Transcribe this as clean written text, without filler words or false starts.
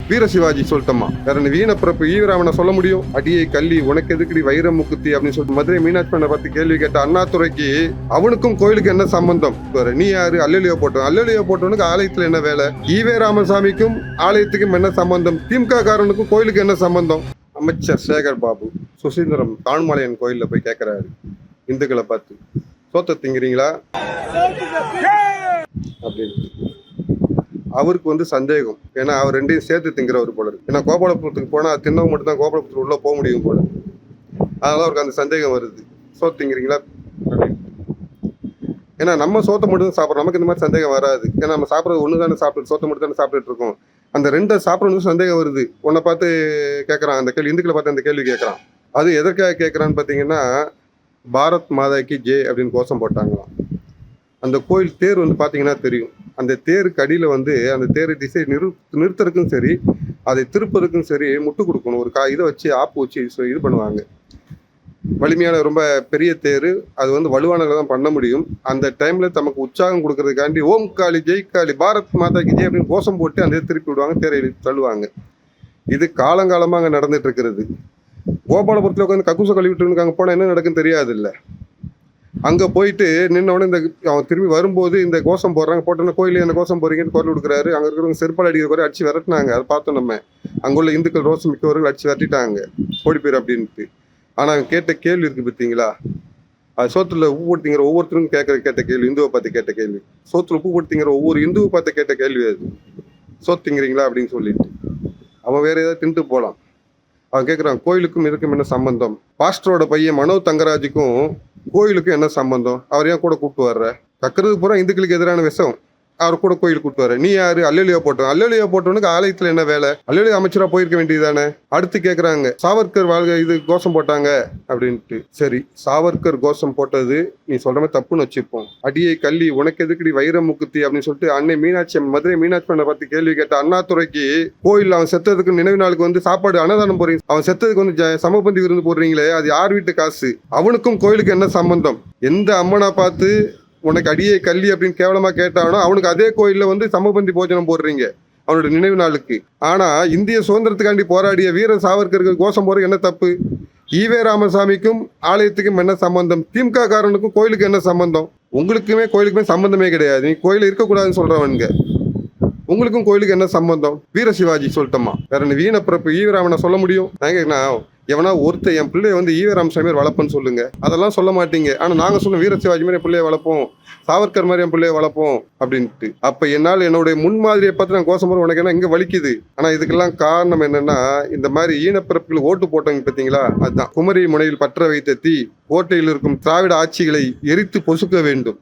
வீர சிவாஜி சொல்லிட்டோமா. வேற என்ன வீண பிறப்பு ஈவராமனை சொல்ல முடியும்? அடியை கள்ளி உனக்கு எதுக்கடி வைர முக்குத்தி அப்படின்னு சொல்லிட்டு மதுரை மீனாட்சி பண்ண பத்தி கேள்வி கேட்ட அண்ணாதுரைக்கு அவனுக்கும் கோயிலுக்கு என்ன சம்பந்தம்? நீ யாரு? அல்லலியோ போட்டோம். அல்லலியோ போட்டவனுக்கு ஆலயத்துல என்ன வேலை? ஈவே ராமசாமிக்கும் ஆலயத்துக்கும் என்ன சம்பந்தம்? திமுக காரனுக்கும் கோயிலுக்கு என்ன சம்பந்தம்? அமைச்சர் சேகர் பாபு சுசீந்திரம் தாழ்மலையன் கோயில்ல போய் கேட்கிறாரு இந்துக்களை பார்த்து, சோத்த திங்கிறீங்களா அப்படின்னு. அவருக்கு சந்தேகம், ஏன்னா அவர் ரெண்டையும் சேர்த்து திங்கிறவர் போல இருக்கு. ஏன்னா கோபாலபுரத்துக்கு போனா தின்னவங்க மட்டும் தான் கோபாலபுரத்துக்கு உள்ள போக முடியும் போல. அதனால அவருக்கு அந்த சந்தேகம் வருது, சோத்து திங்கிறீங்களா அப்படின்னு. ஏன்னா நம்ம சோத்தை மட்டும் தான் சாப்பிட்றோம், நமக்கு இந்த மாதிரி சந்தேகம் வராது. ஏன்னா நம்ம சாப்பிட்றது ஒன்று தானே சாப்பிட்டு, சோத்தை மட்டும் தானே சாப்பிட்டுட்டு இருக்கோம். அந்த ரெண்டை சாப்பிட்றதுக்கு சந்தேகம் வருது. உன்னை பார்த்து கேட்குறான் அந்த கேள்வி, இந்துக்களை பார்த்து அந்த கேள்வி கேட்குறான். அது எதற்காக கேட்குறான்னு பார்த்தீங்கன்னா, பாரத் மாதாக்கு ஜே அப்படின்னு கோஷம் போட்டாங்களாம். அந்த கோயில் தேர் பார்த்தீங்கன்னா தெரியும். அந்த தேருக்கு அடியில் அந்த தேரை திசை நிறுத்துறதுக்கும் சரி, அதை திருப்பதுக்கும் சரி முட்டு கொடுக்கணும். ஒரு இதை வச்சு ஆப்பு வச்சு இது பண்ணுவாங்க. வலிமையான ரொம்ப பெரிய தேர், அது வலுவானதை தான் பண்ண முடியும். அந்த டைம்ல தமக்கு உற்சாகம் கொடுக்கறதுக்காண்டி ஓம் காளி ஜெய் காளி பாரத் மாதாக்கு ஜெய் அப்படின்னு கோஷம் போட்டு அந்த திருப்பி விடுவாங்க, தேரை தள்ளுவாங்க. இது காலங்காலமாக அங்கே நடந்துட்டு இருக்கிறது. கோபாலபுரத்தில் உட்காந்து கக்கூச கழுவிட்டு அங்கே போனால் என்ன நடக்குன்னு தெரியாது இல்லை. அங்கே போயிட்டு நின்ன உடனே அவன் திரும்பி வரும்போது இந்த கோஷம் போடுறாங்க. போட்டோன்னா கோயிலே அந்த கோஷம் போறீங்கன்னு குரல் கொடுக்குறாரு. அங்கே இருக்கிறவங்க செருப்பால் அடிக்கிற குறை அடிச்சு விரட்டினாங்க. அதை பார்த்தோம் நம்ம. அங்குள்ள இந்துக்கள் ரோசம் மிக்கவர்கள் அடிச்சு விரட்டிட்டாங்க, ஓடி போயிரு அப்படின்ட்டு. ஆனால் அவங்க கேட்ட கேள்வி இருக்கு பார்த்தீங்களா, அது சோத்துல உப்பு போட்டுங்கிற ஒவ்வொருத்தருக்கும் கேட்ட கேள்வி, இந்துவை பார்த்து கேட்ட கேள்வி. சோத்துல உப்பு போட்டுங்கிற ஒவ்வொரு இந்துவை பார்த்து கேட்ட கேள்வி அது. சோத்துங்கிறீங்களா அப்படின்னு சொல்லிட்டு. அவன் வேற ஏதாவது தின்ட்டு போகலாம். அவன் கேட்குறான், கோயிலுக்கும் இதுக்கும் என்ன சம்பந்தம்? பாஸ்டரோட பையன் மனோ தங்கராஜுக்கும் கோயிலுக்கும் என்ன சம்பந்தம்? அவர் ஏன் கூட கூப்பிட்டு வர்ற? கக்கிறதுக்கு பூரா இந்துக்களுக்கு எதிரான விஷம், அவர் கூட கோயில் கூப்பிட்டு வர்ற. நீ யாரு? அல்லலியோ போட்டோம். அல்லலியோ போட்டவனுக்கு ஆலயத்துல என்ன வேலை? அல்லலியோ அமைச்சரா போயிருக்க வேண்டியதானே. அடுத்து கேட்குறாங்க, சாவர்கர் வாழ்க இது கோஷம் போட்டாங்க அப்படின்ட்டு. சரி, சாவர்கர் கோஷம் போட்டது நீ சொல்ற மாதிரி தப்புன்னு வச்சுப்போம். அடியை கள்ளி உனக்கு எதுக்கடி வைர முக்குத்தி அப்படின்னு சொல்லிட்டு அன்னை மீனாட்சி மதுரை மீனாட்சி பண்ண பத்தி கேள்வி கேட்ட அண்ணாதுரைக்கு கோயில் அவன் செத்ததுக்கு நினைவு நாளுக்கு சாப்பாடு அன்னதானம் போறீங்க, அவன் செத்ததுக்கு சமபந்தி விருந்து போடுறீங்களே, அது யார் வீட்டு காசு? அவனுக்கும் கோயிலுக்கு என்ன சம்பந்தம்? எந்த அம்மனா பார்த்து உனக்கு அடியை கள்ளி அப்படின்னு கேவலமா கேட்டானோ அவனுக்கு அதே கோயில்ல சமபந்தி போஜனம் போடுறீங்க அவனோட நினைவு நாளுக்கு. ஆனா இந்திய சுதந்திரத்துக்காண்டி போராடிய வீர சாவர்கருக்கு கோஷம் போறது என்ன தப்பு? ஈவே ராமசாமிக்கும் ஆலயத்துக்கும் என்ன சம்பந்தம்? திமுக காரனுக்கும் கோயிலுக்கு என்ன சம்பந்தம்? உங்களுக்குமே கோயிலுக்குமே சம்பந்தமே கிடையாது. நீ கோயில் இருக்கக்கூடாதுன்னு சொல்றவனுங்க. உங்களுக்கும் கோயிலுக்கு என்ன சம்பந்தம்? வீர சிவாஜி சொல்லிட்டோமா. வேற என்ன வீண பிறப்பு ஈவராமனை சொல்ல முடியும்? நான் எவனா ஒருத்தர் என் பிள்ளைய ஈவே ராமசாமி வளர்ப்பேன்னு சொல்லுங்க, அதெல்லாம் சொல்ல மாட்டீங்க. ஆனா நாங்க சொல்லுவோம், வீர சிவாஜி மாதிரி என் பிள்ளைய வளர்ப்போம், சாவர்கர் மாதிரி என் பிள்ளைய வளர்ப்போம் அப்படின்ட்டு. அப்ப என்னால் என்னுடைய முன்மாதிரியை பார்த்து நான் கோஷம் போற உனக்கு என்ன இங்க வலிக்குது? ஆனா இதுக்கெல்லாம் காரணம் என்னன்னா, இந்த மாதிரி ஈனப்பிறப்புகள் ஓட்டு போட்டவங்க பார்த்தீங்களா, அதுதான் குமரி முனையில் பற்ற வைத்த தீ கோட்டையில் இருக்கும் திராவிட ஆட்சிகளை எரித்து பொசுக்க வேண்டும்.